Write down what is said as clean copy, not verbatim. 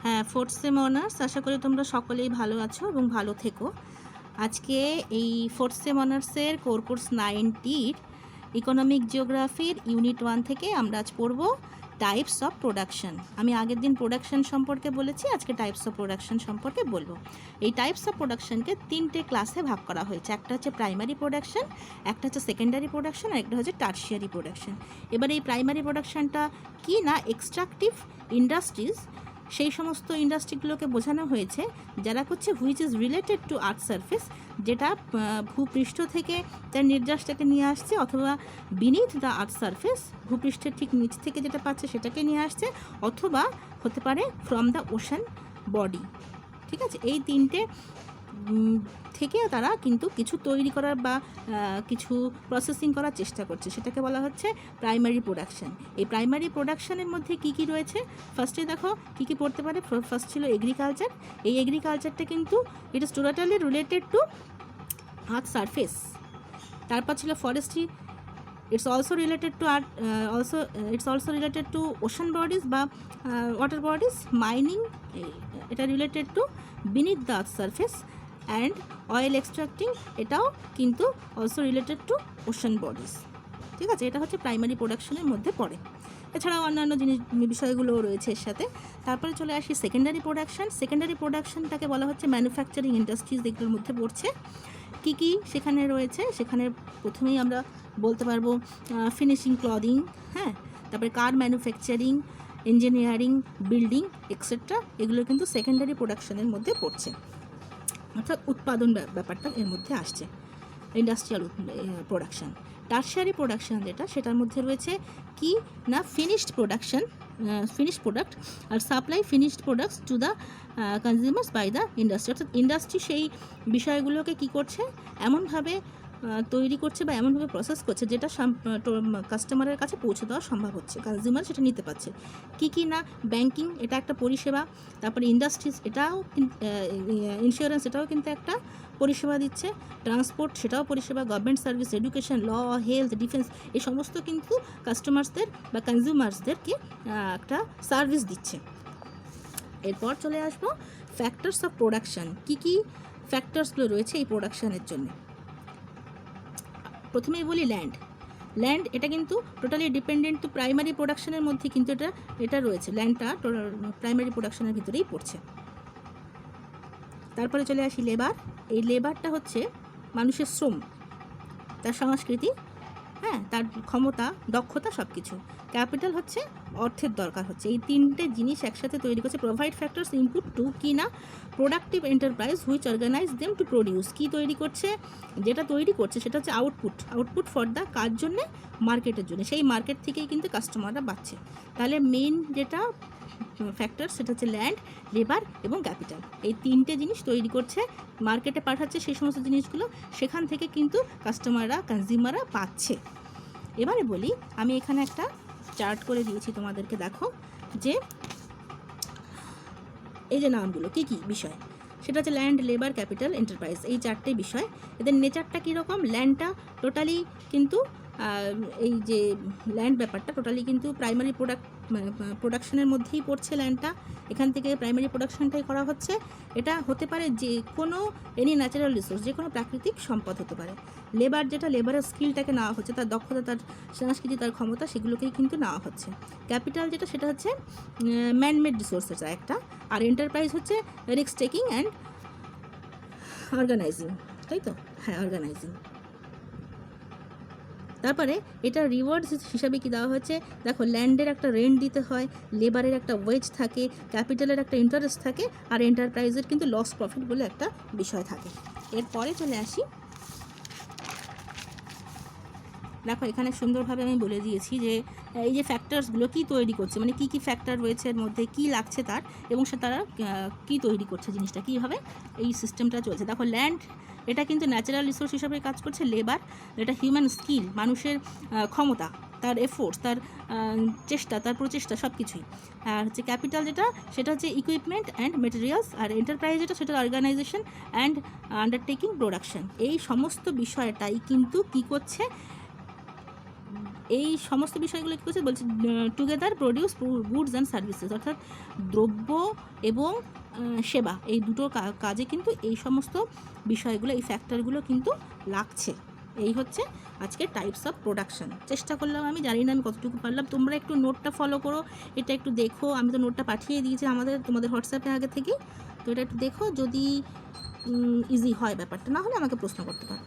হ্যাঁ, fourth sem honours, আশা করি তোমরা সকলেই ভালো আছো এবং ভালো থেকো। আজকে এই ফোর্থ সেম অনার্সের কোর্স 9টির ইকোনমিক জিওগ্রাফির ইউনিট 1 থেকে আমরা আজ পড়ব টাইপস অফ প্রোডাকশন। আমি আগের দিন প্রোডাকশন সম্পর্কে বলেছি, আজকে টাইপস অফ প্রোডাকশন সম্পর্কে বলবো। এই টাইপস অফ প্রোডাকশনকে 3টে ক্লাসে ভাগ করা হয়েছে। একটা হচ্ছে প্রাইমারি প্রোডাকশন, একটা হচ্ছে সেকেন্ডারি প্রোডাকশন, আর একটা হচ্ছে টার্সিয়ারি প্রোডাকশন। এবার এই প্রাইমারি প্রোডাকশনটা কি না, এক্সট্রাকটিভ ইন্ডাস্ট্রিজ, সেই সমস্ত ইন্ডাস্ট্রিগুলোকে বোঝানো হয়েছে যারা করছে which is related to earth surface, যেটা ভূপৃষ্ঠ থেকে তার নির্যাসটাকে নিয়ে আসছে, অথবা বিনিথ দ্য আর্থ সারফেস, ভূপৃষ্ঠের ঠিক নিচ থেকে যেটা পাচ্ছে সেটাকে নিয়ে আসছে, অথবা হতে পারে ফ্রম দ্য ওশান বডি। ঠিক আছে, এই তিনটে থেকে তারা কিন্তু কিছু তৈরি করার বা কিছু প্রসেসিং করার চেষ্টা করছে, সেটাকে বলা হচ্ছে প্রাইমারি প্রোডাকশন। এই প্রাইমারি প্রোডাকশনের মধ্যে কি কি রয়েছে, ফার্স্টে দেখো কি কি পড়তে পারে। ফার্স্ট ছিল এগ্রিকালচার। এই এগ্রিকালচারটা কিন্তু it is totally related to earth surface. তারপর ছিল forestry, it's also related to art, it's also related to ocean bodies বা water bodies. Mining, এটা related to beneath the earth surface, and oil extracting, এটাও কিন্তু also related to ocean bodies। ঠিক আছে, এটা হচ্ছে প্রাইমারি প্রোডাকশনের মধ্যে পড়ে। এছাড়াও অন্যান্য বিষয়গুলোও রয়েছে এর সাথে। তারপরে চলে আসি সেকেন্ডারি প্রোডাকশন। সেকেন্ডারি প্রোডাকশনটাকে বলা হচ্ছে ম্যানুফ্যাকচারিং ইন্ডাস্ট্রিজ, এগুলোর মধ্যে পড়ছে। কী কী সেখানে রয়েছে, সেখানে প্রথমেই আমরা বলতে পারবো ফিনিশিং ক্লদিং, হ্যাঁ, তারপরে কার ম্যানুফ্যাকচারিং, ইঞ্জিনিয়ারিং, বিল্ডিং এক্সেট্রা, এগুলো কিন্তু সেকেন্ডারি প্রোডাকশনের মধ্যে পড়ছে, অর্থাৎ উৎপাদন ব্যাপারটা এর মধ্যে আসছে, ইন্ডাস্ট্রিয়াল প্রোডাকশান। টার্সিয়ারি প্রোডাকশান যেটা, সেটার মধ্যে রয়েছে কি না ফিনিশড প্রোডাকশান, ফিনিশড প্রোডাক্ট, আর supply finished products to the consumers by the industry. অর্থাৎ ইন্ডাস্ট্রি সেই বিষয়গুলোকে কী করছে, এমনভাবে তৈরি করছে বা এমনভাবে প্রসেস করছে যেটা কাস্টমারের কাছে পৌঁছে দেওয়া সম্ভব হচ্ছে, কনজিউমার সেটা নিতে পারছে। কী কী না, ব্যাংকিং এটা একটা পরিষেবা, তারপরে ইন্ডাস্ট্রিজ এটাও, ইন্স্যুরেন্স এটাও কিন্তু একটা পরিষেবা দিচ্ছে, ট্রান্সপোর্ট সেটাও পরিষেবা, গভর্নমেন্ট সার্ভিস, এডুকেশন, ল, হেলথ, ডিফেন্স, এই সমস্ত কিন্তু কাস্টমার্সদের বা কনজিউমার্সদেরকে একটা সার্ভিস দিচ্ছে। এরপর চলে আসবো ফ্যাক্টরস অফ প্রোডাকশান। কী কী ফ্যাক্টরসগুলো রয়েছে এই প্রোডাকশানের জন্য। প্রথমেই বলি ল্যান্ড এটা কিন্তু টোটালি ডিপেন্ডেন্ট টু প্রাইমারি প্রোডাকশনের মধ্যে কিন্তু এটা রয়েছে, ল্যান্ডটা প্রাইমারি প্রোডাকশনের ভিতরেই পড়ছে। তারপরে চলে আসি লেবার। এই লেবারটা হচ্ছে মানুষের শ্রম, তার সংস্কৃতি, হ্যাঁ, তার ক্ষমতা, দক্ষতা, সব কিছু। ক্যাপিটাল হচ্ছে অর্থের দরকার হচ্ছে। এই তিনটে জিনিস একসাথে তৈরি করছে। প্রোভাইড ফ্যাক্টরস ইনপুট টু কি না productive enterprise which organise them to produce. কী তৈরি করছে, যেটা তৈরি করছে সেটা হচ্ছে আউটপুট ফর দ্য কার জন্যে, মার্কেটের জন্য। সেই মার্কেট থেকেই কিন্তু কাস্টমাররা পাচ্ছে। তাহলে মেইন যেটা ফ্যাক্টর সেটা হচ্ছে ল্যান্ড, লেবার এবং ক্যাপিটাল। এই তিনটে জিনিস তৈরি করছে, মার্কেটে পাঠাচ্ছে সেই সমস্ত জিনিসগুলো, সেখান থেকে কিন্তু কাস্টমাররা, কনজিউমাররা পাচ্ছে। এবারে বলি, আমি এখানে একটা চার্ট করে দিয়েছি তোমাদেরকে, দেখো যে এই যে নামগুলো কী কী বিষয়, সেটা হচ্ছে ল্যান্ড, লেবার, ক্যাপিটাল, এন্টারপ্রাইজ, এই চারটে বিষয়। এদের নেচারটা কীরকম, ল্যান্ডটা টোটালি কিন্তু এই যে ল্যান্ড ব্যাপারটা টোটালি কিন্তু প্রাইমারি প্রোডাকশনের মধ্যেই পড়ছে ল্যান্ডটা। এখান থেকে প্রাইমারি প্রোডাকশনটাই করা হচ্ছে। এটা হতে পারে যে কোনো এনি ন্যাচারাল রিসোর্স, যে কোনো প্রাকৃতিক সম্পদ হতে পারে। লেবার যেটা, লেবারের স্কিলটাকে নেওয়া হচ্ছে, তার দক্ষতা, তার সংস্কৃতি, তার ক্ষমতা, সেগুলোকেই কিন্তু নেওয়া হচ্ছে। ক্যাপিটাল যেটা, সেটা হচ্ছে ম্যানমেড রিসোর্সেস একটা। আর এন্টারপ্রাইজ হচ্ছে রিস্ক টেকিং অ্যান্ড অর্গানাইজিং, তাই তো, হ্যাঁ, অর্গানাইজিং। তারপরে এটা রিওয়ার্ডস হিসাবে কি দেওয়া হচ্ছে, দেখো ল্যান্ডের একটা রেন্ট দিতে হয়, লেবারের একটা ওয়েজ থাকে, ক্যাপিটালের একটা ইন্টারেস্ট থাকে, আর এন্টারপ্রাইজের কিন্তু লস প্রফিট বলে একটা বিষয় থাকে। এরপরে চলে আসি, দেখো এখানে সুন্দরভাবে আমি বলে দিয়েছি যে এই যে ফ্যাক্টরসগুলো কী তৈরি করছে, মানে কী কী ফ্যাক্টর রয়েছে এর মধ্যে, কী লাগছে তার, এবং সে তারা কী তৈরি করছে, জিনিসটা কীভাবে এই সিস্টেমটা চলছে। দেখো ল্যান্ড এটা কিন্তু ন্যাচারাল রিসোর্স হিসাবে কাজ করছে, লেবার এটা হিউম্যান স্কিল, মানুষের ক্ষমতা, তার এফোর্টস, তার চেষ্টা, তার প্রচেষ্টা, সব কিছুই। আর হচ্ছে ক্যাপিটাল যেটা, সেটা হচ্ছে ইকুইপমেন্ট অ্যান্ড মেটেরিয়ালস। আর এন্টারপ্রাইজ যেটা, সেটা অর্গানাইজেশন অ্যান্ড আন্ডারটেকিং প্রোডাকশন। এই সমস্ত বিষয়টাই কিন্তু কী করছে, এই সমস্ত বিষয়গুলো কী করছে বলছে, together produce goods and services, অর্থাৎ দ্রব্য এবং সেবা, এই দুটো কাজে কিন্তু এই সমস্ত বিষয়গুলো, এই ফ্যাক্টরগুলো কিন্তু লাগছে। এই হচ্ছে আজকে টাইপস অফ প্রোডাকশন। চেষ্টা করলাম, আমি জানি না আমি কতটুকু পারলাম। তোমরা একটু নোটটা ফলো করো, এটা একটু দেখো। আমি তো নোটটা পাঠিয়ে দিয়েছি তোমাদের হোয়াটসঅ্যাপে আগে থেকেই, তো এটা একটু দেখো, যদি ইজি হয় ব্যাপারটা, না হলে আমাকে প্রশ্ন করতে পারো।